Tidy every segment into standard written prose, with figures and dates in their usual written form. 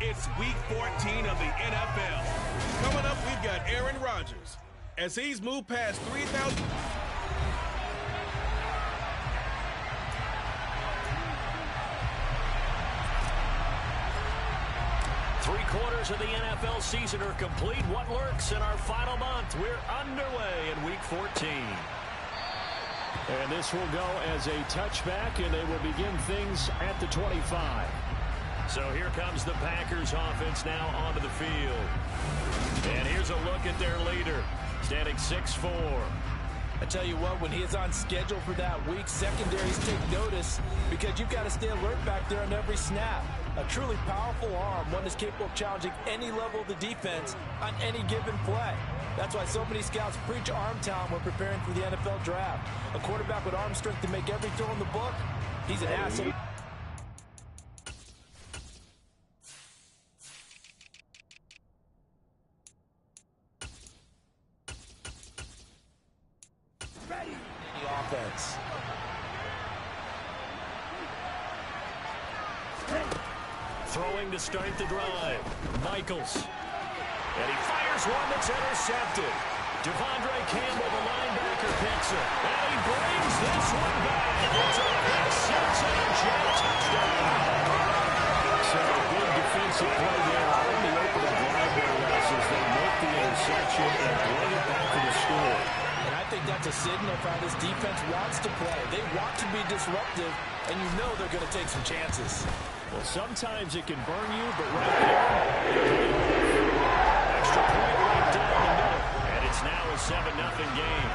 It's Week 14 of the NFL. Coming up, we've got Aaron Rodgers. As he's moved past 3,000... Three-quarters of the NFL season are complete. What lurks in our final month? We're underway in Week 14. And this will go as a touchback, and they will begin things at the 25. So here comes the Packers offense now onto the field. And here's a look at their leader, standing 6'4". I tell you what, when he is on schedule for that week, secondaries take notice because you've got to stay alert back there on every snap. A truly powerful arm, one that's capable of challenging any level of the defense on any given play. That's why so many scouts preach arm talent when preparing for the NFL draft. A quarterback with arm strength to make every throw in the book, he's an asset. Offense. Throwing to start the drive. Michaels. And he fires one that's intercepted. Devondre Campbell, the linebacker, picks it. And he brings this one back. It's a pick six and a jet touchdown. So a big defensive play there on the opening drive there, Les, as they make the interception and bring it back to the score. And I think that's a signal for how this defense wants to play. They want to be disruptive, and you know they're going to take some chances. Well, sometimes it can burn you, but right there, extra point right down the middle. And it's now a 7-0 game.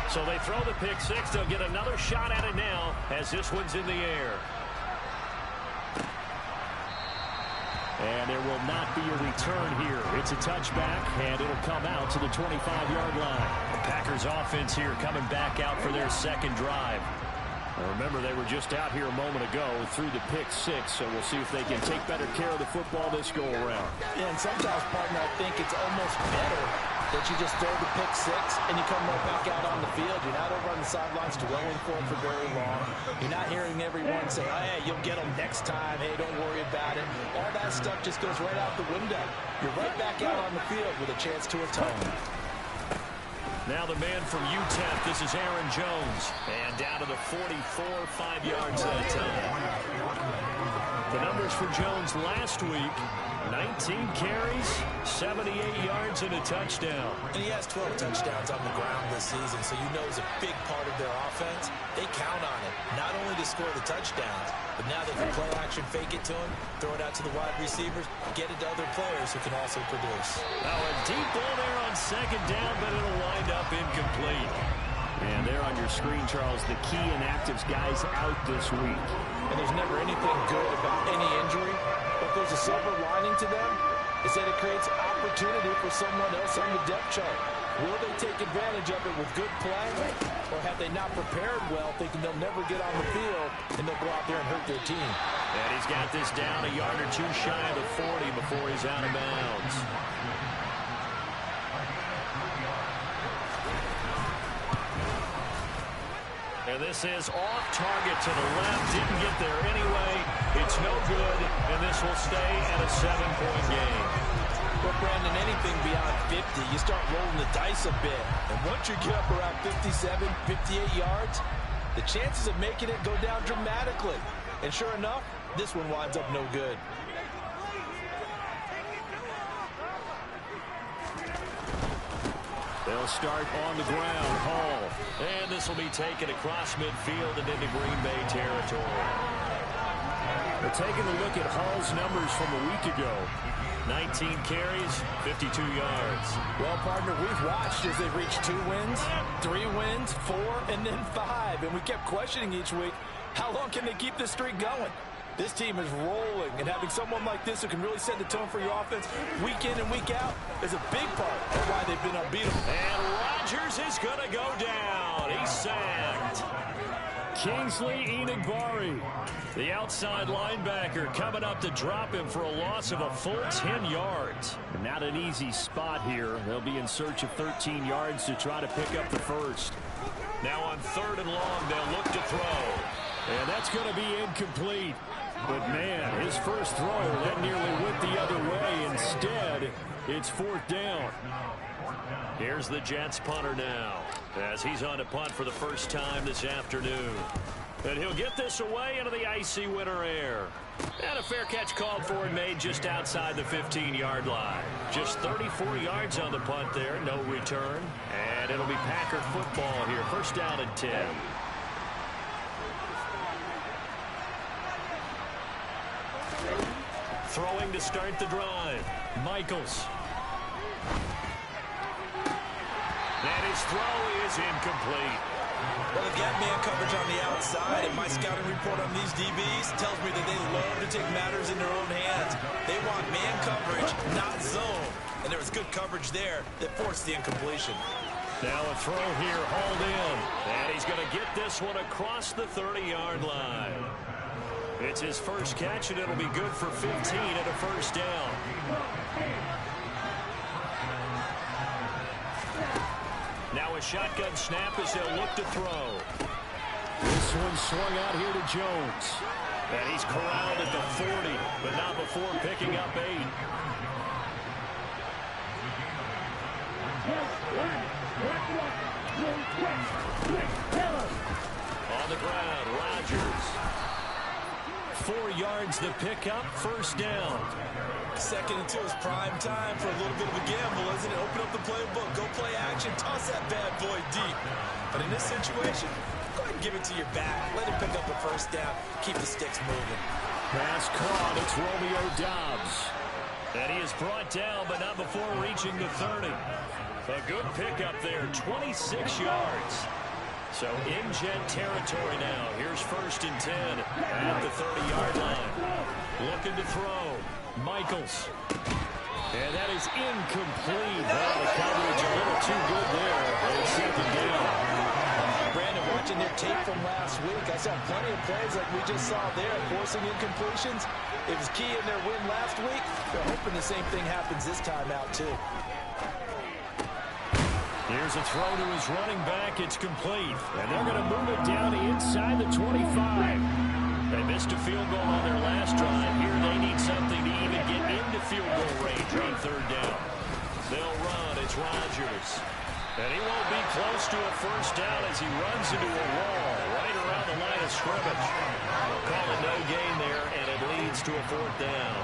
So they throw the pick six. They'll get another shot at it now as this one's in the air. And there will not be a return here. It's a touchback, and it'll come out to the 25-yard line. The Packers offense here coming back out for their second drive. Now remember, they were just out here a moment ago through the pick six, so we'll see if they can take better care of the football this go-around. Yeah, and sometimes, partner, I think it's almost better that you just throw the pick six and you come right back out on the field. You're not over on the sidelines dwelling for it for very long. You're not hearing everyone say, oh, hey, you'll get them next time. Hey, don't worry about it. All that stuff just goes right out the window. You're right back out on the field with a chance to atone. Now the man from UTEP, this is Aaron Jones. And down to the 44, 5 yards at a time. The numbers for Jones last week, 19 carries, 78 yards, and a touchdown. And he has 12 touchdowns on the ground this season, so you know it's a big part of their offense. They count on it, not only to score the touchdowns, but now they can play action, fake it to him, throw it out to the wide receivers, get it to other players who can also produce. Now a deep ball there on second down, but it'll wind up incomplete. And there on your screen, Charles, the key inactives guys out this week. And there's never anything good about any injury, but there's a silver lining to them. Is that it creates opportunity for someone else on the depth chart. Will they take advantage of it with good play, or have they not prepared well, thinking they'll never get on the field, and they'll go out there and hurt their team? And he's got this down a yard or two shy of the 40 before he's out of bounds. And this is off target to the left. Didn't get there anyway. It's no good, and this will stay at a 7-point game. Well, Brandon, anything beyond 50, you start rolling the dice a bit. And once you get up around 57, 58 yards, the chances of making it go down dramatically. And sure enough, this one winds up no good. They'll start on the ground. Hall. And this will be taken across midfield and into Green Bay territory. We're taking a look at Hall's numbers from a week ago. 19 carries, 52 yards. Well, partner, we've watched as they've reached 2 wins, 3 wins, 4, and then 5. And we kept questioning each week, how long can they keep this streak going? This team is rolling, and having someone like this who can really set the tone for your offense week in and week out is a big part of why they've been unbeatable. And Rodgers is going to go down. He's sacked. Kingsley Enagbare, the outside linebacker, coming up to drop him for a loss of a full 10 yards. Not an easy spot here. They'll be in search of 13 yards to try to pick up the first. Now on 3rd and long, they'll look to throw. And that's going to be incomplete. But, man, his first throw, that nearly went the other way. Instead, it's 4th down. Here's the Jets punter now, as he's on to punt for the first time this afternoon. And he'll get this away into the icy winter air. And a fair catch called for and made just outside the 15-yard line. Just 34 yards on the punt there, no return. And it'll be Packer football here, 1st down and 10. Throwing to start the drive, Michaels. And his throw is incomplete. Well, they've got man coverage on the outside, and my scouting report on these DBs tells me that they love to take matters in their own hands. They want man coverage, not zone. And there was good coverage there that forced the incompletion. Now a throw here, hauled in. And he's going to get this one across the 30-yard line. It's his first catch, and it'll be good for 15 and a 1st down. Now a shotgun snap as they'll look to throw. This one swung out here to Jones. And he's corralled at the 40, but not before picking up 8. On the ground, Rodgers. 4 yards the pickup, 1st down. 2nd and 2 is prime time for a little bit of a gamble, isn't it? Open up the playbook, go play action, toss that bad boy deep. But in this situation, go ahead and give it to your back. Let him pick up the 1st down, keep the sticks moving. Pass caught, it's Romeo Doubs. And he is brought down, but not before reaching the 30. A good pickup there, 26 yards. So in Jet territory now. Here's 1st and 10 at the 30-yard line. Looking to throw. Michaels. And that is incomplete. Well, the coverage a little too good there. And it's 2nd down. Brandon, watching their tape from last week, I saw plenty of plays like we just saw there, forcing incompletions. It was key in their win last week. They're hoping the same thing happens this time out, too. Here's a throw to his running back. It's complete. And they're going to move it down inside the 25. They missed a field goal on their last drive. Here they need something to even get into field goal range on 3rd down. They'll run. It's Rodgers. And he won't be close to a 1st down as he runs into a wall right around the line of scrimmage. Call it no gain there, and it leads to a 4th down.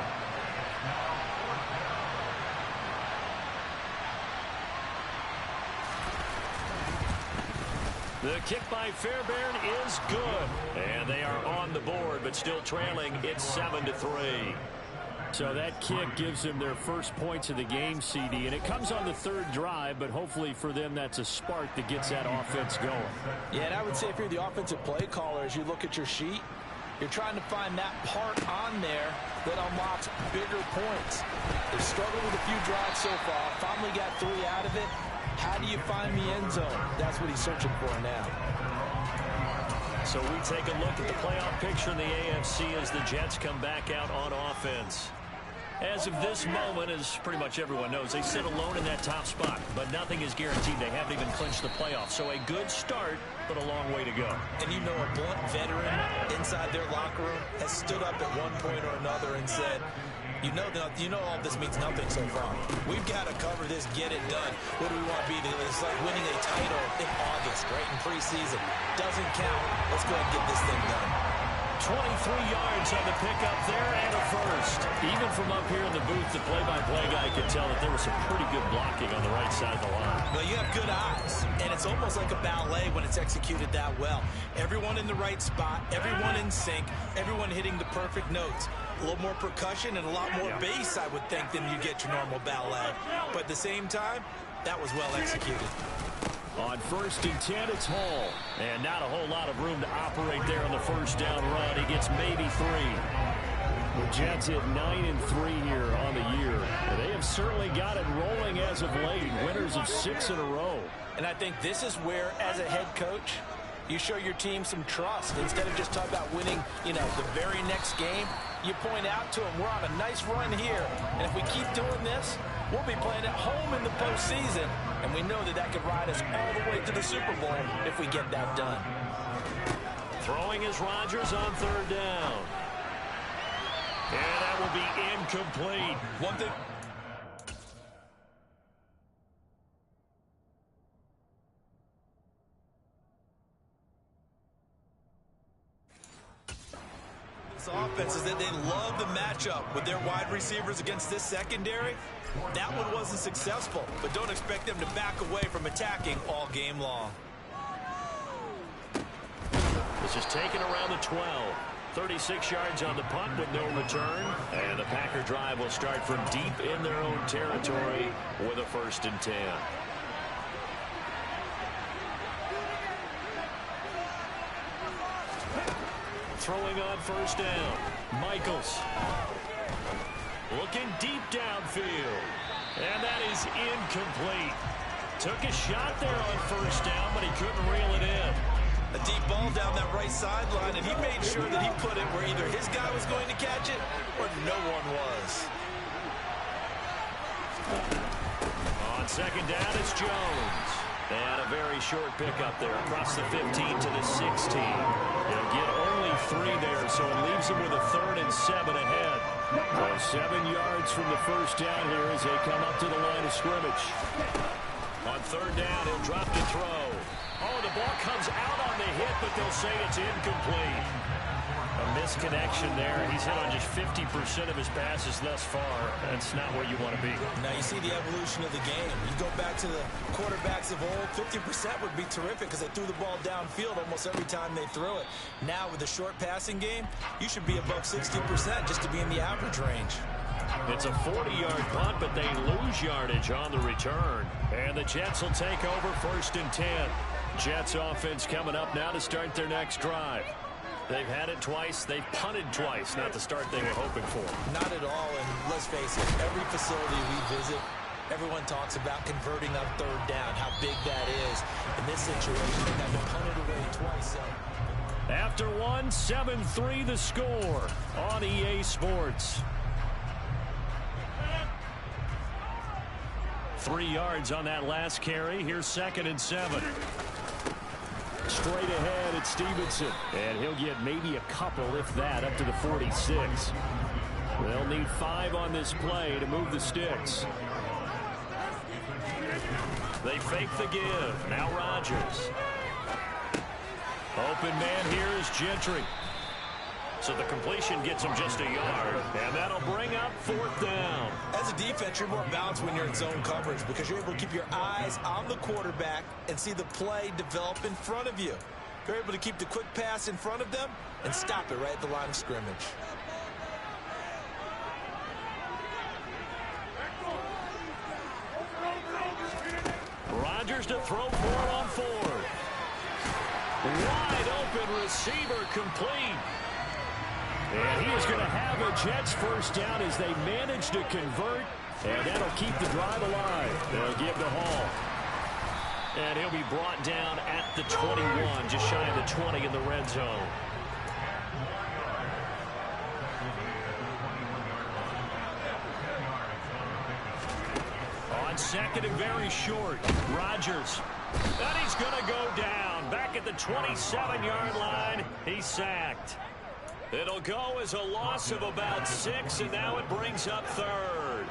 The kick by Fairbairn is good. And they are on the board, but still trailing. It's 7-3. So that kick gives them their first points of the game, CD. And it comes on the 3rd drive, but hopefully for them that's a spark that gets that offense going. Yeah, and I would say if you're the offensive play caller, as you look at your sheet, you're trying to find that part on there that unlocks bigger points. They've struggled with a few drives so far. Finally got 3 out of it. How do you find the end zone? That's what he's searching for now. So we take a look at the playoff picture in the AFC as the Jets come back out on offense. As of this moment, as pretty much everyone knows, they sit alone in that top spot, but nothing is guaranteed. They haven't even clinched the playoffs. So a good start, but a long way to go. And you know, a blunt veteran inside their locker room has stood up at one point or another and said, you know all this means nothing so far. We've got to cover this, get it done. What do we want to be? It's like winning a title in August, right, in preseason. Doesn't count. Let's go ahead and get this thing done. 23 yards on the pickup there and a 1st. Even from up here in the booth, the play-by-play guy could tell that there was some pretty good blocking on the right side of the line. Well, you have good eyes, and it's almost like a ballet when it's executed that well. Everyone in the right spot, everyone in sync, everyone hitting the perfect notes. A little more percussion and a lot more bass, I would think, than you get your normal ballet. But at the same time, that was well executed. On 1st and 10, it's Hall. And not a whole lot of room to operate there on the first down run. He gets maybe 3. The Jets hit 9-3 here on the year. And they have certainly got it rolling as of late. Winners of 6 in a row. And I think this is where, as a head coach, you show your team some trust. Instead of just talking about winning, the very next game, you point out to them, we're on a nice run here. And if we keep doing this, we'll be playing at home in the postseason. And we know that could ride us all the way to the Super Bowl if we get that done. Throwing is Rodgers on 3rd down. And that will be incomplete. One thing. This offense is that they love the matchup with their wide receivers against this secondary. That one wasn't successful, but don't expect them to back away from attacking all game long. This is taken around the 12. 36 yards on the punt with no return. And the Packer drive will start from deep in their own territory with a 1st and 10. Throwing on 1st down. Michaels. Looking deep downfield. And that is incomplete. Took a shot there on 1st down, but he couldn't reel it in. A deep ball down that right sideline, and he made sure that he put it where either his guy was going to catch it or no one was. On 2nd down, it's Jones. And a very short pickup there across the 15 to the 16. He'll get only 3 there, so it leaves him with a 3rd and 7 ahead. So 7 yards from the 1st down here as they come up to the line of scrimmage. On 3rd down, he'll drop to throw. Oh, the ball comes out on the hit, but they'll say it's incomplete. A misconnection there. He's hit on just 50% of his passes thus far. That's not where you want to be. Now you see the evolution of the game. You go back to the quarterbacks of old, 50% would be terrific because they threw the ball downfield almost every time they threw it. Now with the short passing game, you should be above 60% just to be in the average range. It's a 40-yard punt, but they lose yardage on the return. And the Jets will take over 1st and 10. Jets offense coming up now to start their next drive. They've had it twice. They've punted twice. Not the start they were hoping for. Not at all. And let's face it, every facility we visit, everyone talks about converting on 3rd down, how big that is. In this situation, they've had to punt it away twice. After one, 7-3 the score on EA Sports. 3 yards on that last carry. Here's 2nd and 7. Straight ahead, it's Stevenson. And he'll get maybe a couple, if that, up to the 46. They'll need 5 on this play to move the sticks. They fake the give. Now Rodgers. Open man here is Gentry. So the completion gets him just a yard. And that'll bring up 4th down. As a defense, you're more balanced when you're in zone coverage because you're able to keep your eyes on the quarterback and see the play develop in front of you. You're able to keep the quick pass in front of them and stop it right at the line of scrimmage. Rodgers to throw for it on 4th. Wide open receiver complete. And he is going to have a Jets 1st down as they manage to convert. And that'll keep the drive alive. They'll give to Hall. And he'll be brought down at the 21, just shy of the 20 in the red zone. On 2nd and very short, Rodgers. And he's going to go down. Back at the 27-yard line, he's sacked. It'll go as a loss of about 6, and now it brings up 3rd.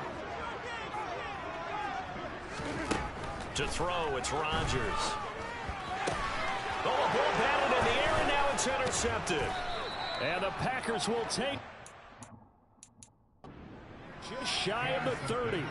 To throw, it's Rodgers. Oh, a ball batted in the air, and now it's intercepted. And the Packers will take just shy of the 30.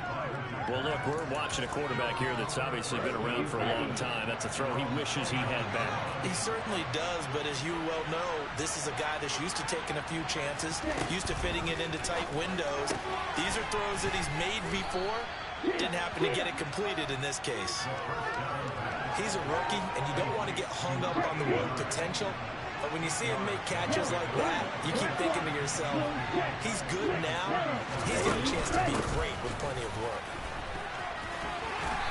Well, look, we're watching a quarterback here that's obviously been around for a long time. That's a throw he wishes he had back. He certainly does, but as you well know, this is a guy that's used to taking a few chances, used to fitting it into tight windows. These are throws that he's made before. Didn't happen to get it completed in this case. He's a rookie, and you don't want to get hung up on the word potential. But when you see him make catches like that, you keep thinking to yourself, he's good now. He's got a chance to be great with plenty of work.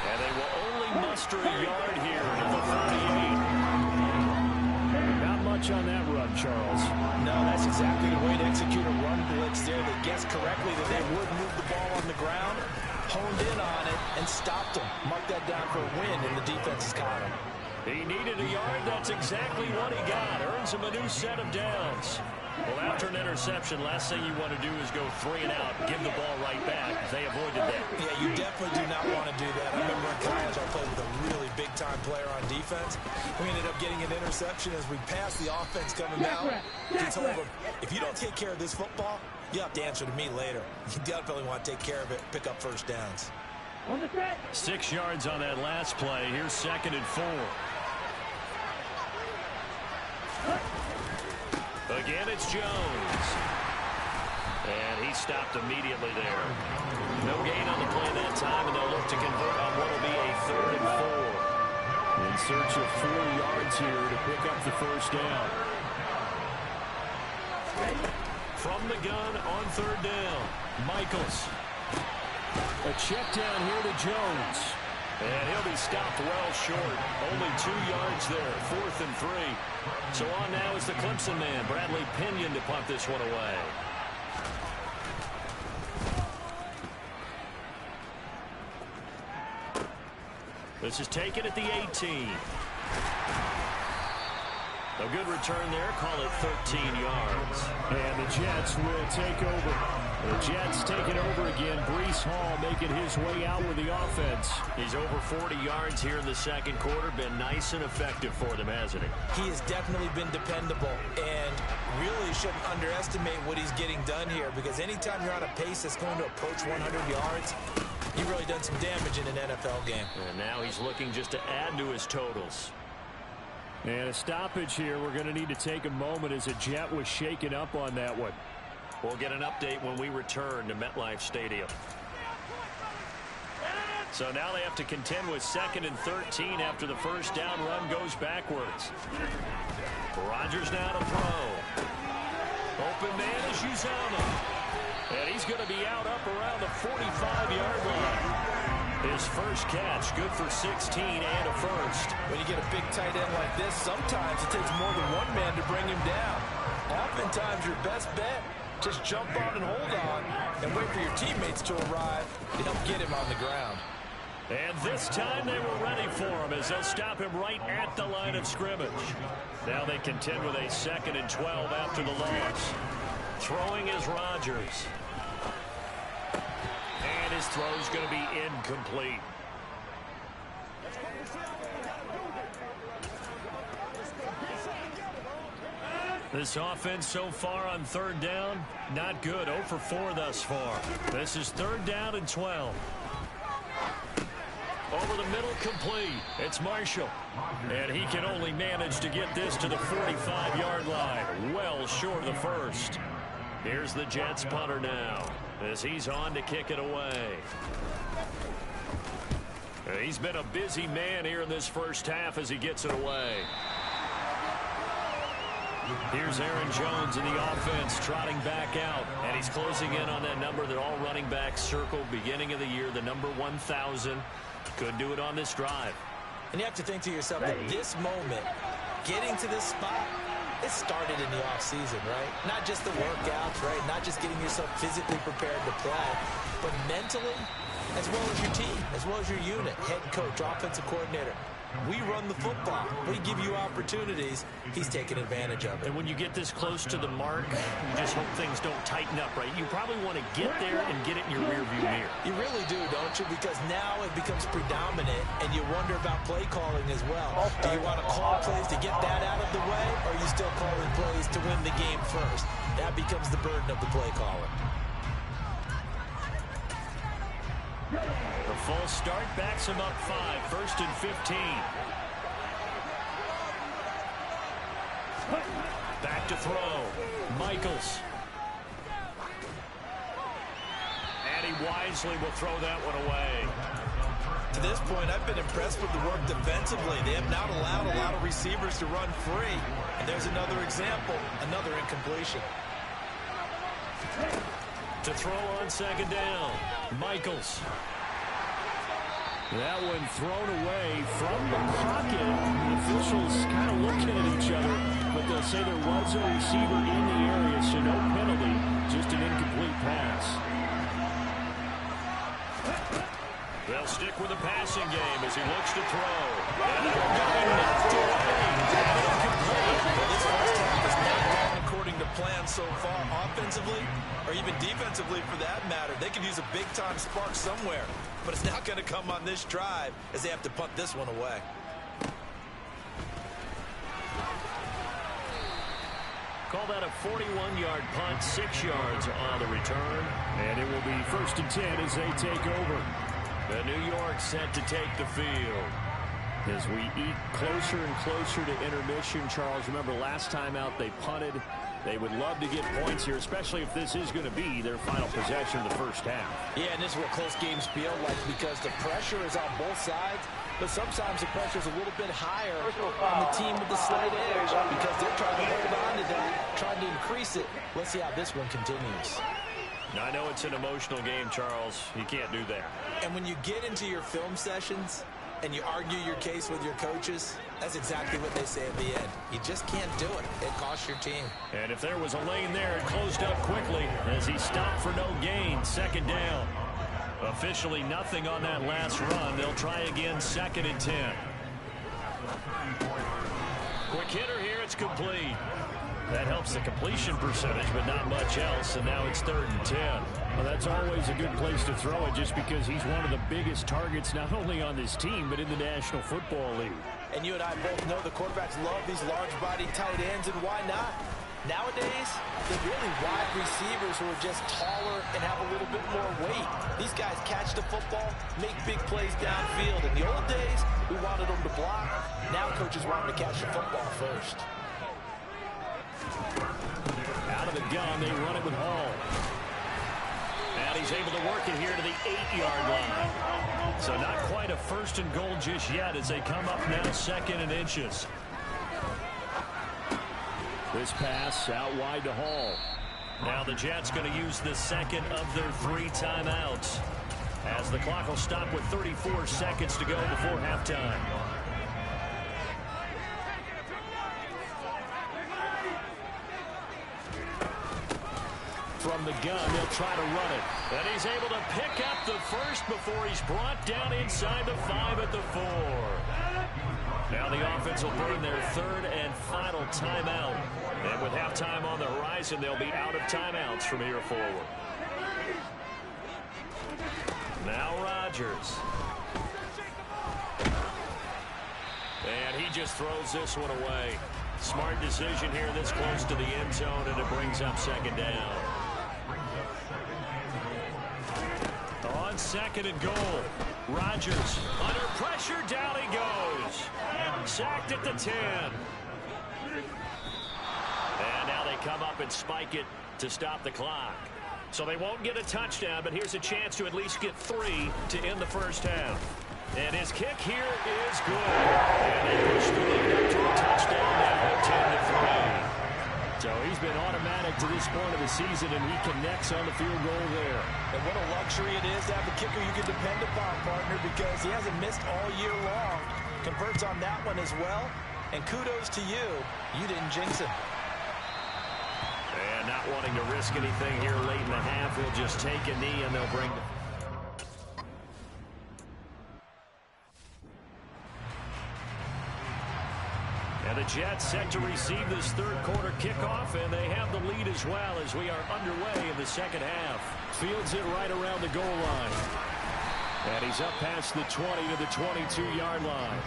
And they will only muster a yard here at the 38. Not much on that run, Charles. No, that's exactly the way to execute a run blitz there. They guessed correctly that they would move the ball on the ground, honed in on it, and stopped him. Mark that down for a win in the defense's column. He needed a yard. That's exactly what he got. Earns him a new set of downs. Well, after an interception, last thing you want to do is go 3 and out, give the ball right back. They avoided that. Yeah, you definitely do not want to do that. I remember in college I played with a really big-time player on defense. We ended up getting an interception as we passed the offense coming out. He told him, if you don't take care of this football, you have to answer to me later. You definitely want to take care of it, pick up first downs. 6 yards on that last play. Here's 2nd and 4. Again, it's Jones. And he stopped immediately there. No gain on the play that time, and they'll look to convert on what will be a 3rd and 4. In search of 4 yards here to pick up the first down. From the gun on 3rd down, Michaels. A check down here to Jones. And he'll be stopped well short. Only 2 yards there. 4th and 3. So on now is the Clemson man, Bradley Pinion, to punt this one away. This is taken at the 18. A good return there. Call it 13 yards. And the Jets will take over. The Jets taking over again. Breece Hall making his way out with the offense. He's over 40 yards here in the 2nd quarter. Been nice and effective for them, hasn't he? He has definitely been dependable, and really shouldn't underestimate what he's getting done here, because anytime you're on a pace that's going to approach 100 yards, you've really done some damage in an NFL game. And now he's looking just to add to his totals. And a stoppage here. We're going to need to take a moment as a Jet was shaken up on that one. We'll get an update when we return to MetLife Stadium. So now they have to contend with 2nd and 13 after the first down run goes backwards. Rodgers now to throw. Open man is Uzama. And he's going to be out up around the 45-yard line. His first catch, good for 16 and a first. When you get a big tight end like this, sometimes it takes more than one man to bring him down. Oftentimes your best bet, just jump on and hold on and wait for your teammates to arrive to help get him on the ground. And this time they were ready for him as they'll stop him right at the line of scrimmage. Now they contend with a 2nd and 12 after the loss. Throwing is Rodgers. And his throw's going to be incomplete. This offense so far on 3rd down, not good. 0 for 4 thus far. This is 3rd down and 12. Over the middle, complete. It's Marshall. And he can only manage to get this to the 45-yard line. Well short of the first. Here's the Jets punter now as he's on to kick it away. He's been a busy man here in this first half as he gets it away. Here's Aaron Jones in the offense trotting back out. And he's closing in on that number that all running backs circled beginning of the year, the number 1,000. Could do it on this drive. And you have to think to yourself that this moment, getting to this spot, it started in the offseason, right? Not just the workouts, right? Not just getting yourself physically prepared to play, but mentally, as well as your team, as well as your unit, head coach, offensive coordinator. We run the football. We give you opportunities. He's taking advantage of it. And when you get this close to the mark, you just hope things don't tighten up, right? You probably want to get there and get it in your rearview mirror. You really do, don't you? Because now it becomes predominant, and you wonder about play calling as well. Do you want to call plays to get that out of the way, or are you still calling plays to win the game first? That becomes the burden of the play caller. The false start backs him up 5, 1st and 15. Back to throw. Michaels. And he wisely will throw that one away. To this point, I've been impressed with the work defensively. They have not allowed a lot of receivers to run free. And there's another example, another incompletion. To throw on second down, Michaels. That one thrown away from the pocket. The officials kind of looking at each other, but they'll say there was a receiver in the area, so no penalty, just an incomplete pass. They'll stick with the passing game as he looks to throw. And they're getting knocked away. Incomplete. Well, this first half is not going according to plan so far. Offensively, or even defensively for that matter, they could use a big-time spark somewhere. But it's not going to come on this drive as they have to punt this one away. Call that a 41-yard punt, 6 yards on the return. And it will be 1st and 10 as they take over. The New York set to take the field. As we eke closer and closer to intermission, Charles, remember last time out they punted. They would love to get points here, especially if this is going to be their final possession of the first half. Yeah, and this is what close games feel like because the pressure is on both sides, but sometimes the pressure is a little bit higher on the team with the slight edge because they're trying to hold on to that, trying to increase it. Let's see how this one continues. Now, I know it's an emotional game, Charles. You can't do that. And when you get into your film sessions and you argue your case with your coaches, that's exactly what they say at the end. You just can't do it. It costs your team. And if there was a lane there, it closed up quickly as he stopped for no gain. 2nd down. Officially nothing on that last run. They'll try again, 2nd and 10. Quick hitter here. It's complete. That helps the completion percentage, but not much else. And now it's 3rd and 10. Well, that's always a good place to throw it just because he's one of the biggest targets not only on this team but in the National Football League. And you and I both know the quarterbacks love these large-body tight ends, and why not? Nowadays, they're really wide receivers who are just taller and have a little bit more weight. These guys catch the football, make big plays downfield. In the old days, we wanted them to block. Now coaches want them to catch the football first. Out of the gun, they run it with Hall. And he's able to work it here to the 8-yard line. So not quite a 1st and goal just yet as they come up now 2nd and inches. This pass out wide to Hall. Now the Jets going to use the 2nd of their 3 timeouts as the clock will stop with 34 seconds to go before halftime. From the gun, they'll try to run it. And he's able to pick up the first before he's brought down inside the 5 at the 4. Now the offense will burn their 3rd and final timeout. And with halftime on the horizon, they'll be out of timeouts from here forward. Now Rodgers. And he just throws this one away. Smart decision here this close to the end zone, and it brings up 2nd down. On 2nd and goal, Rodgers under pressure, down he goes. Sacked at the 10. And now they come up and spike it to stop the clock. So they won't get a touchdown, but here's a chance to at least get 3 to end the first half. And his kick here is good. And they push the lead up to a touchdown now, 10-3. So he's been automatic to this point of the season, and he connects on the field goal there. And what a luxury it is to have a kicker you can depend upon, partner, because he hasn't missed all year long. Converts on that one as well. And kudos to you. You didn't jinx him. And not wanting to risk anything here late in the half, he'll just take a knee, and they'll bring the... And the Jets set to receive this 3rd quarter kickoff, and they have the lead as well as we are underway in the 2nd half. Fields it right around the goal line. And he's up past the 20 to the 22-yard line.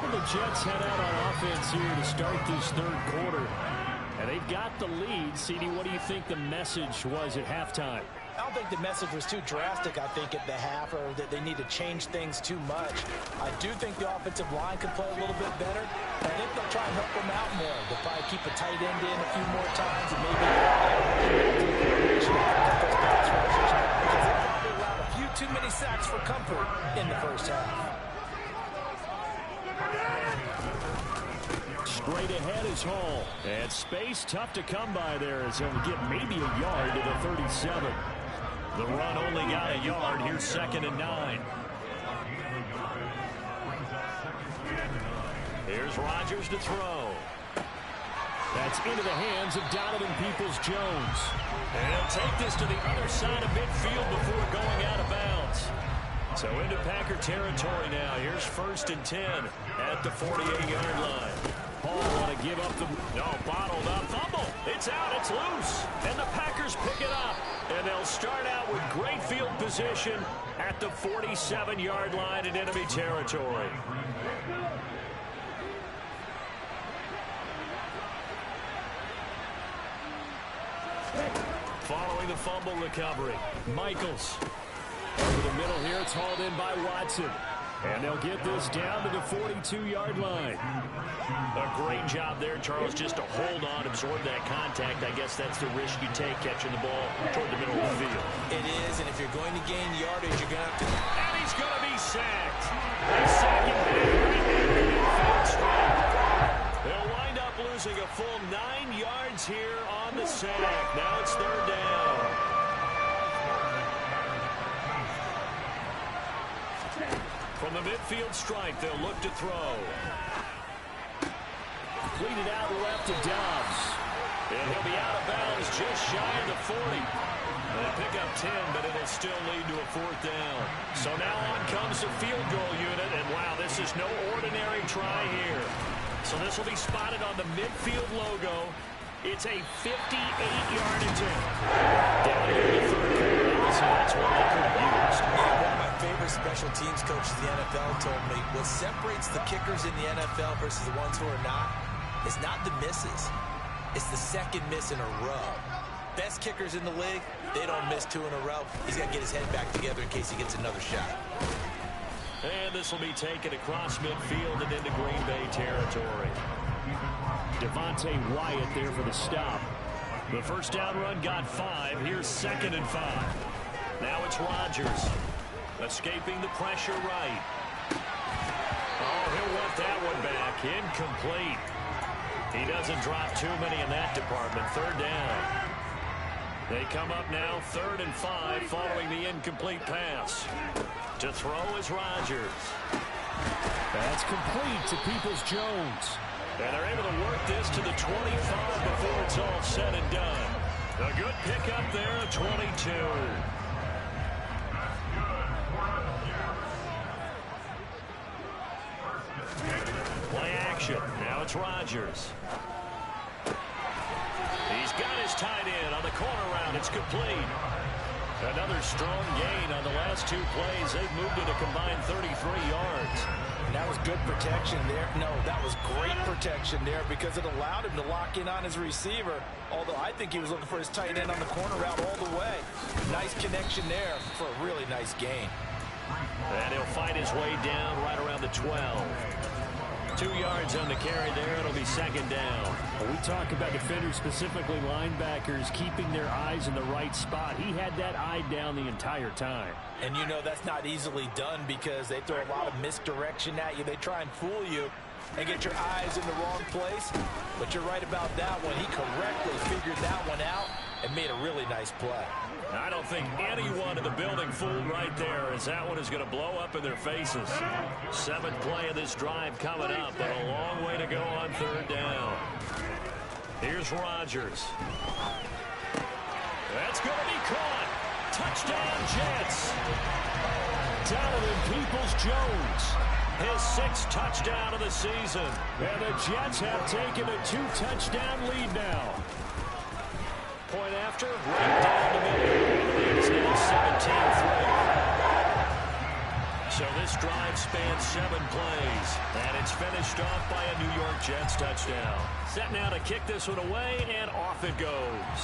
And the Jets head out on offense here to start this 3rd quarter. And they've got the lead. CD, what do you think the message was at halftime? I don't think the message was too drastic, I think, at the half, or that they need to change things too much. I do think the offensive line could play a little bit better. I think they'll try and help them out more. They'll probably keep a tight end in a few more times and maybe because they probably allowed a few too many sacks for comfort in the first half. Straight ahead is Hall. And space tough to come by there as he'll get maybe a yard to the 37. The run only got a yard. Here's 2nd and 9. Here's Rodgers to throw. That's into the hands of Donovan Peoples-Jones. And he'll take this to the other side of midfield before going out of bounds. So into Packer territory now. Here's 1st and 10 at the 48-yard line. Hall want to give up the... No, bottled up. Fumble. It's out. It's loose. And the Packers pick it up. And they'll start out with great field position at the 47-yard line in enemy territory. Following the fumble recovery, Michaels. Over the middle here, it's hauled in by Watson. And they'll get this down to the 42-yard line. A great job there, Charles, just to hold on, absorb that contact. I guess that's the risk you take catching the ball toward the middle of the field. It is, and if you're going to gain yardage, you're going to have to... And he's going to be sacked. They sack him right at the midfield stripe. They'll wind up losing a full 9 yards here on the sack. Now it's 3rd down. From the midfield stripe, they'll look to throw. Completed out left to Dobbs. And he'll be out of bounds just shy of the 40. They'll pick up 10, but it'll still lead to a 4th down. So now on comes the field goal unit, and wow, this is no ordinary try here. So this will be spotted on the midfield logo. It's a 58-yard attempt. Down here in the 3rd quarter, so that's what they could have used. One of my favorite special teams coaches in the NFL told me what separates the kickers in the NFL versus the ones who are not is not the misses. It's the second miss in a row. Best kickers in the league, they don't miss 2 in a row. He's got to get his head back together in case he gets another shot. And this will be taken across midfield and into Green Bay territory. Devontae Wyatt there for the stop. The first down run got 5. Here's 2nd and 5. Now it's Rodgers. Escaping the pressure right. Oh, he'll want that one back. Incomplete. He doesn't drop too many in that department. 3rd down. They come up now 3rd and 5 following the incomplete pass. To throw is Rodgers. That's complete to Peoples-Jones. And they're able to work this to the 25 before it's all said and done. A good pickup there, 22. Play action. Now it's Rodgers. He's got his tight end on the corner route. It's complete. Another strong gain on the last 2 plays. They've moved it a combined 33 yards. And that was good protection there. No, that was great protection there because it allowed him to lock in on his receiver. Although I think he was looking for his tight end on the corner route all the way. Nice connection there for a really nice gain. And he'll fight his way down right around the 12. 2 yards on the carry there. It'll be 2nd down. When we talk about defenders, specifically linebackers, keeping their eyes in the right spot. He had that eye down the entire time. And you know that's not easily done because they throw a lot of misdirection at you. They try and fool you and get your eyes in the wrong place. But you're right about that one. He correctly figured that one out and made a really nice play. I don't think anyone in the building fooled right there, as that one is going to blow up in their faces. 7th play of this drive coming up, but a long way to go on 3rd down. Here's Rodgers. That's going to be caught. Touchdown, Jets. Donovan Peoples-Jones. His 6th touchdown of the season. And the Jets have taken a 2-touchdown lead now. Point after, right down the middle. It's now 17-3. So this drive spans 7 plays, and it's finished off by a New York Jets touchdown. Set now to kick this one away, and off it goes.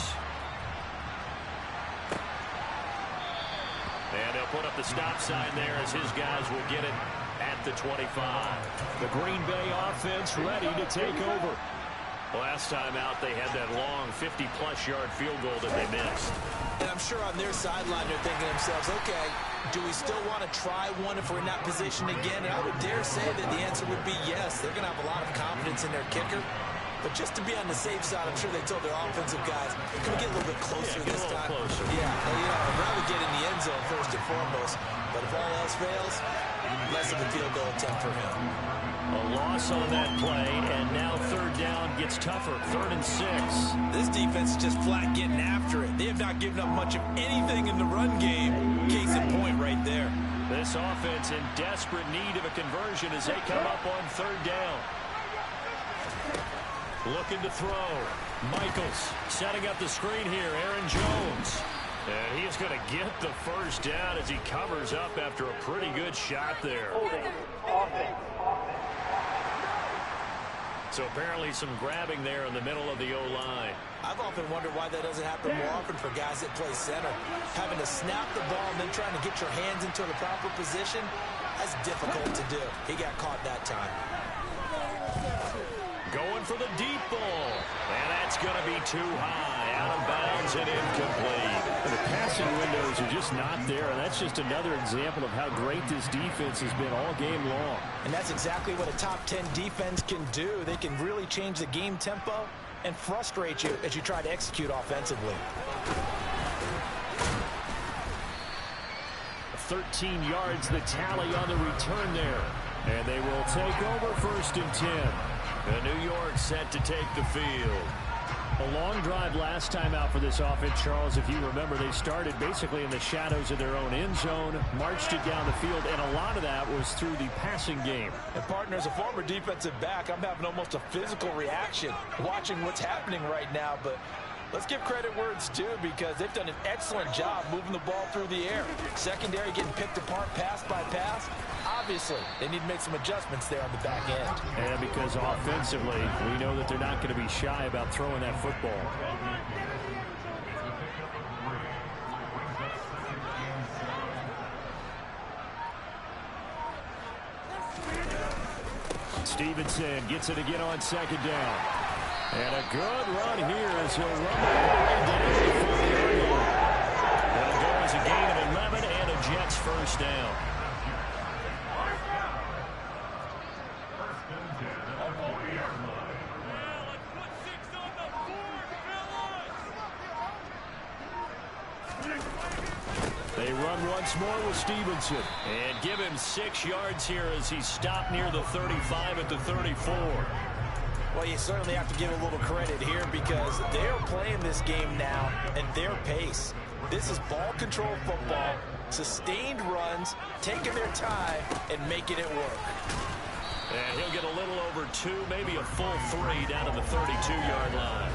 And they'll put up the stop sign there as his guys will get it at the 25. The Green Bay offense ready to take over. Last time out, they had that long 50-plus yard field goal that they missed. And I'm sure on their sideline they're thinking to themselves, okay, do we still want to try one if we're in that position again? And I would dare say that the answer would be yes. They're going to have a lot of confidence in their kicker. But just to be on the safe side, I'm sure they told their offensive guys, can we get a little bit closer this time? Closer. Yeah, I'd rather get in the end zone first and foremost. But if all else fails, less of a field goal attempt for him. A loss on that play, and now third down gets tougher. 3rd and 6. This defense is just flat getting after it. They have not given up much of anything in the run game. Case in point right there. This offense in desperate need of a conversion as they come up on 3rd down. Looking to throw. Michaels setting up the screen here. Aaron Jones. And he is going to get the first down as he covers up after a pretty good shot there. So apparently some grabbing there in the middle of the O-line. I've often wondered why that doesn't happen more often for guys that play center. Having to snap the ball and then trying to get your hands into the proper position, that's difficult to do. He got caught that time. Going for the deep ball. And that's going to be too high. Out of bounds and incomplete. The passing windows are just not there, and that's just another example of how great this defense has been all game long. And that's exactly what a top 10 defense can do. They can really change the game tempo and frustrate you as you try to execute offensively. 13 yards the tally on the return there. And they will take over 1st and 10. And New York set to take the field. A long drive last time out for this offense, Charles. If you remember, they started basically in the shadows of their own end zone, marched it down the field, and a lot of that was through the passing game. And partner, as a former defensive back, I'm having almost a physical reaction watching what's happening right now. But let's give credit where it's due, because they've done an excellent job moving the ball through the air. Secondary getting picked apart pass by pass. Obviously, they need to make some adjustments there on the back end. And because offensively, we know that they're not going to be shy about throwing that football. Stevenson gets it again on 2nd down. And a good run here as he'll run all the way down to the 40-yard line. That'll go as a gain of 11 and a Jets first down. They run once more with Stevenson. And give him 6 yards here as he stopped near the 35 at the 34. Well, you certainly have to give a little credit here, because they're playing this game now at their pace. This is ball control football, sustained runs, taking their time, and making it work. And he'll get a little over 2, maybe a full 3 down to the 32-yard line.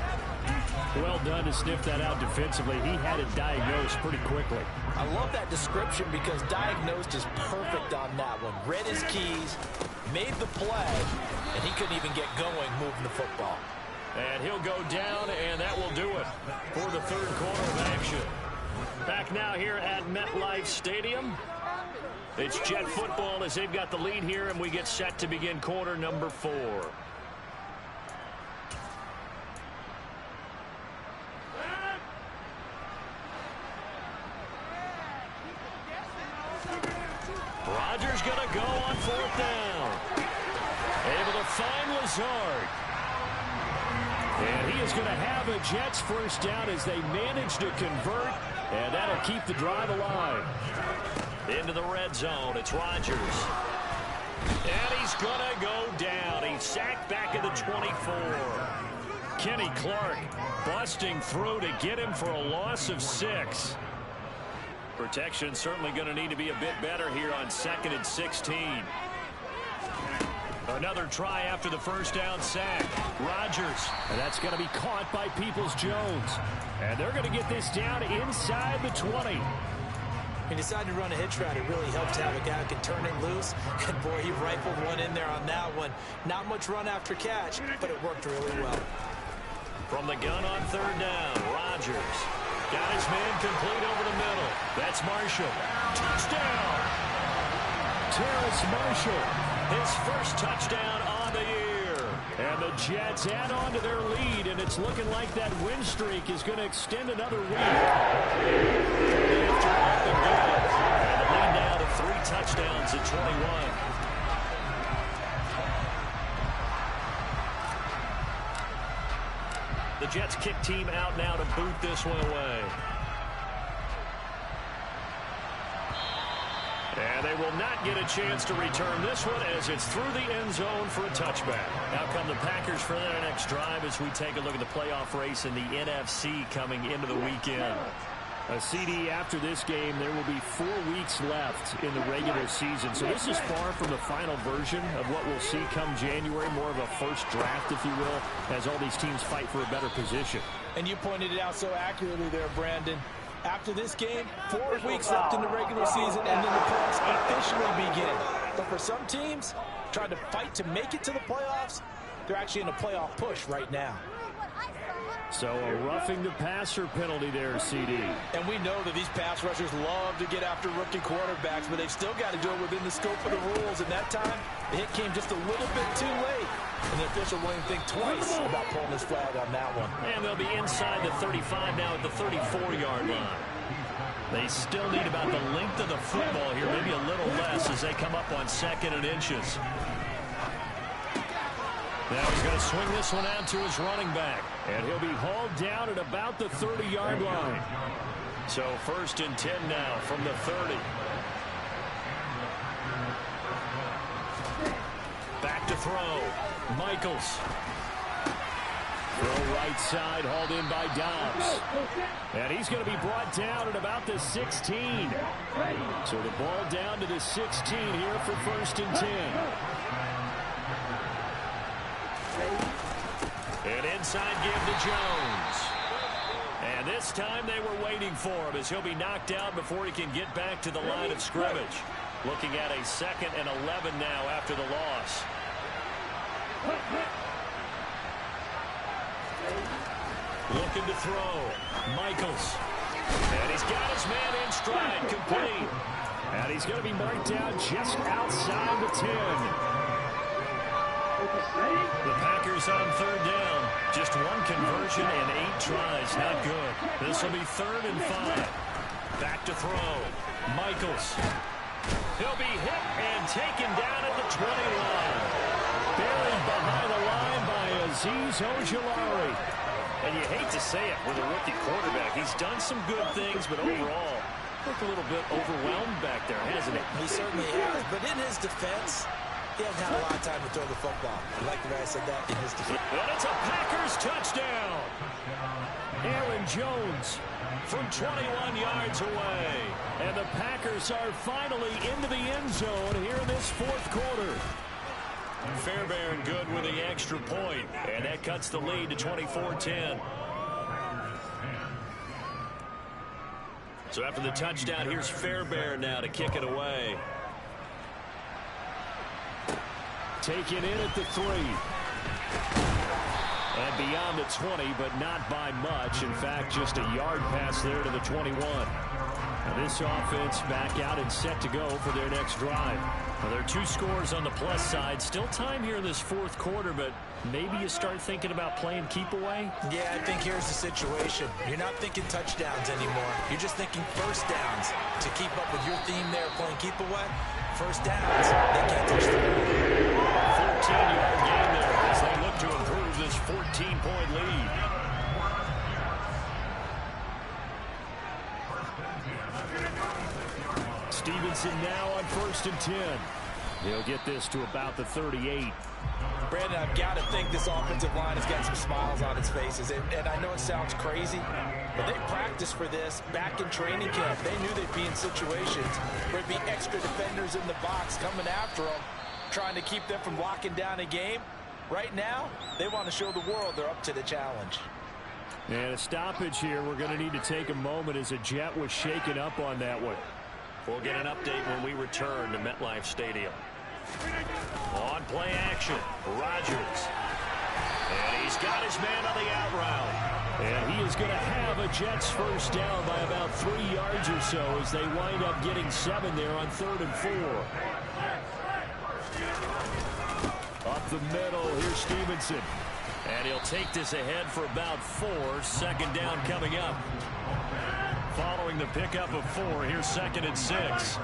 Well done to sniff that out defensively. He had it diagnosed pretty quickly. I love that description, because diagnosed is perfect on that one. Read his keys, made the play, and he couldn't even get going moving the football. And he'll go down, and that will do it for the 3rd quarter of action. Back now here at MetLife Stadium. It's Jet football as they've got the lead here, and we get set to begin quarter number 4. Rodgers going to go on 4th down. Able to find Lazard. And he is going to have a Jets first down as they manage to convert, and that'll keep the drive alive. Into the red zone, it's Rodgers. And he's going to go down. He's sacked back at the 24. Kenny Clark busting through to get him for a loss of 6. Protection certainly going to need to be a bit better here on 2nd and 16. Another try after the first down sack. Rodgers. And that's going to be caught by Peoples-Jones. And they're going to get this down inside the 20. He decided to run a hitch route. It really helped to have a guy who can turn it loose. And boy, he rifled one in there on that one. Not much run after catch, but it worked really well. From the gun on 3rd down, Rodgers. Got his man complete over the middle. That's Marshall. Touchdown! Terrace Marshall. His first touchdown on the year. And And the Jets add on to their lead, and it's looking like that win streak is going to extend another week. After up and good. And the lead now to 3 touchdowns at 21. The Jets kick team out now to boot this one away. And they will not get a chance to return this one as it's through the end zone for a touchback. Out come the Packers for their next drive as we take a look at the playoff race in the NFC coming into the weekend. A CD after this game, there will be 4 weeks left in the regular season. So this is far from the final version of what we'll see come January, more of a first draft, if you will, as all these teams fight for a better position. And you pointed it out so accurately there, Brandon. After this game, 4 weeks left in the regular season, and then the playoffs officially begin. But for some teams, trying to fight to make it to the playoffs, they're actually in a playoff push right now. So a roughing the passer penalty there, CD. And we know that these pass rushers love to get after rookie quarterbacks, but they've still got to do it within the scope of the rules. And that time, the hit came just a little bit too late. And the official won't think twice about pulling his flag on that one. And they'll be inside the 35 now at the 34-yard line. They still need about the length of the football here, maybe a little less as they come up on 2nd and inches. Now he's going to swing this one out to his running back. And he'll be hauled down at about the 30-yard line. So 1st and 10 now from the 30. Back to throw. Michaels. Throw right side, hauled in by Dobbs. And he's going to be brought down at about the 16. So the ball down to the 16 here for 1st and 10. And inside give to Jones. And this time they were waiting for him as he'll be knocked out before he can get back to the line of scrimmage. Looking at a 2nd and 11 now after the loss. Looking to throw. Michaels. And he's got his man in stride, complete. And he's going to be marked down just outside the 10. The Packers on 3rd down. Just 1 conversion and 8 tries. Not good. This will be 3rd and 5. Back to throw. Michaels. He'll be hit and taken down at the 20 line. Buried behind the line by Azeez Ojulari. And you hate to say it with a rookie quarterback. He's done some good things, but overall, looked a little bit overwhelmed back there, hasn't he? He certainly has, but in his defense, he hasn't had a lot of time to throw the football. I like the way I said that in his defense. And it's a Packers touchdown. Aaron Jones from 21 yards away. And the Packers are finally into the end zone here in this 4th quarter. Fairbairn good with the extra point. And that cuts the lead to 24-10. So after the touchdown, here's Fairbairn now to kick it away. Taken in at the 3. And beyond the 20, but not by much. In fact, just a yard pass there to the 21. Now this offense back out and set to go for their next drive. Well, there are 2 scores on the plus side. Still time here in this 4th quarter, but maybe you start thinking about playing keep away? Yeah, I think here's the situation. You're not thinking touchdowns anymore. You're just thinking first downs. To keep up with your theme there, playing keep away, first downs. They can't touch the ball. 14-yard game there as they look to improve this 14-point lead. Stevenson now on 1st and 10. He'll get this to about the 38. Brandon, I've got to think this offensive line has got some smiles on its faces. And I know it sounds crazy, but they practiced for this back in training camp. They knew they'd be in situations where there'd be extra defenders in the box coming after them, trying to keep them from locking down a game. Right now, they want to show the world they're up to the challenge. And a stoppage here. We're going to need to take a moment as a Jet was shaken up on that one. We'll get an update when we return to MetLife Stadium. On play action, Rodgers. And he's got his man on the out route. And he is going to have a Jets first down by about 3 yards or so as they wind up getting 7 there on 3rd and 4. Up the middle. Here's Stevenson. And he'll take this ahead for about 4. Second down coming up. Following the pickup of 4, here's 2nd and 6.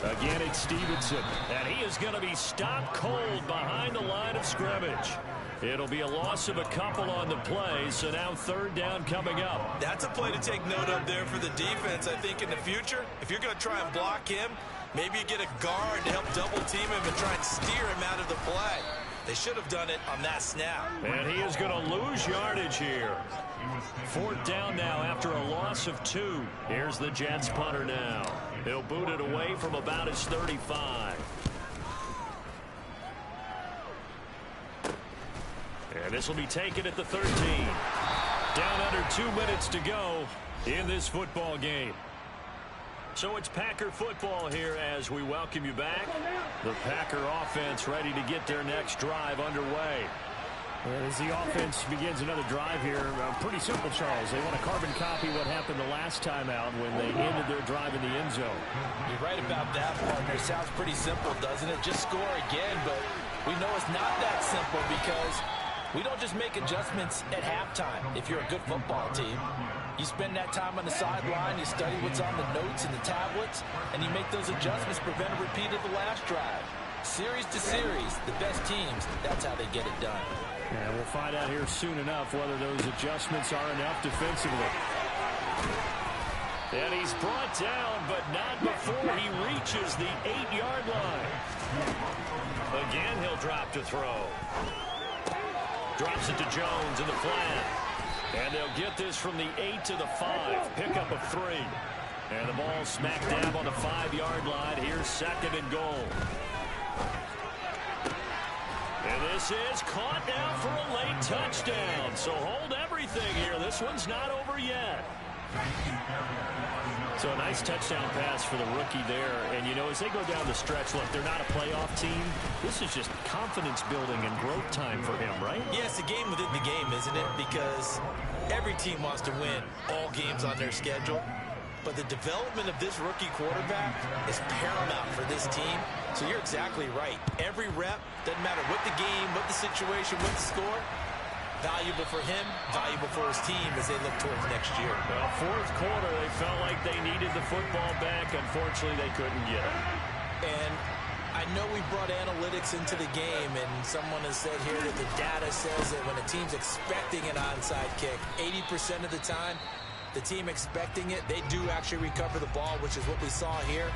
Again, it's Stevenson. And he is going to be stopped cold behind the line of scrimmage. It'll be a loss of a couple on the play, so now 3rd down coming up. That's a play to take note of there for the defense. I think in the future, if you're going to try and block him, maybe you get a guard to help double team him and try and steer him out of the play. They should have done it on that snap. And he is going to lose yardage here. 4th down now after a loss of 2. Here's the Jets punter now. He'll boot it away from about his 35. And this will be taken at the 13. Down under 2 minutes to go in this football game. So it's Packer football here as we welcome you back. The Packer offense ready to get their next drive underway. As the offense begins another drive here, pretty simple, Charles. They want to carbon copy what happened the last time out when they ended their drive in the end zone. You're right about that, partner. Sounds pretty simple, doesn't it? Just score again, but we know it's not that simple because we don't just make adjustments at halftime. If you're a good football team, you spend that time on the sideline, you study what's on the notes and the tablets, and you make those adjustments, prevent a repeat of the last drive. Series to series, the best teams, that's how they get it done. And we'll find out here soon enough whether those adjustments are enough defensively. And he's brought down, but not before he reaches the 8-yard line. Again, he'll drop to throw. Drops it to Jones in the flat. And they'll get this from the 8 to the 5. Pickup of 3. And the ball smack dab on the 5-yard line. Here's 2nd and goal. And this is caught now for a late touchdown. So hold everything here. This one's not over yet. So a nice touchdown pass for the rookie there. And, you know, as they go down the stretch, look, they're not a playoff team. This is just confidence building and growth time for him, right? Yeah, it's a game within the game, isn't it? Because every team wants to win all games on their schedule. But the development of this rookie quarterback is paramount for this team. So you're exactly right. Every rep, doesn't matter what the game, what the situation, what the score, valuable for him, valuable for his team as they look towards next year. Well, 4th quarter, they felt like they needed the football back. Unfortunately, they couldn't get it. And I know we brought analytics into the game, and someone has said here that the data says that when a team's expecting an onside kick, 80% of the time, the team expecting it, they do actually recover the ball, which is what we saw here.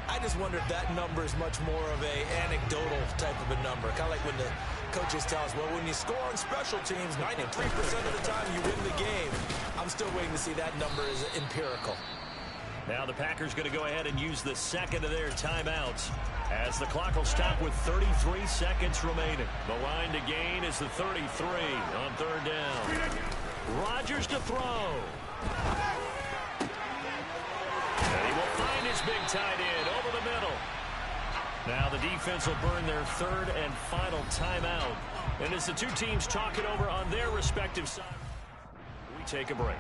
I just wonder if that number is much more of a anecdotal type of a number. Kind of like when the coaches tell us, well, when you score on special teams, 93% of the time you win the game. I'm still waiting to see that number is empirical. Now the Packers going to go ahead and use the 2nd of their timeouts as the clock will stop with 33 seconds remaining. The line to gain is the 33 on 3rd down. Rodgers to throw. And he will find his big tight end over the middle. Now the defense will burn their 3rd and final timeout. And as the two teams talk it over on their respective sides, we take a break.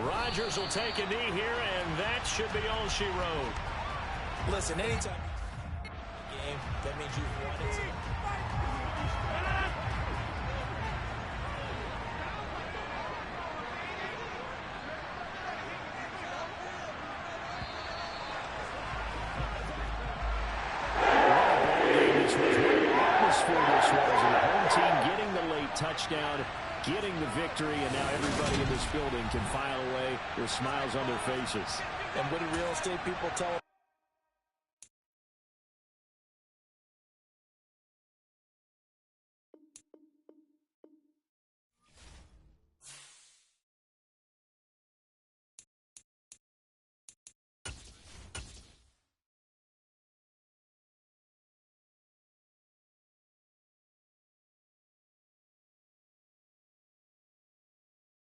Rodgers will take a knee here, and that should be all she wrote. Listen, anytime you game, that means you've won it. Touchdown, getting the victory, and now everybody in this building can file away with smiles on their faces. And what do real estate people tell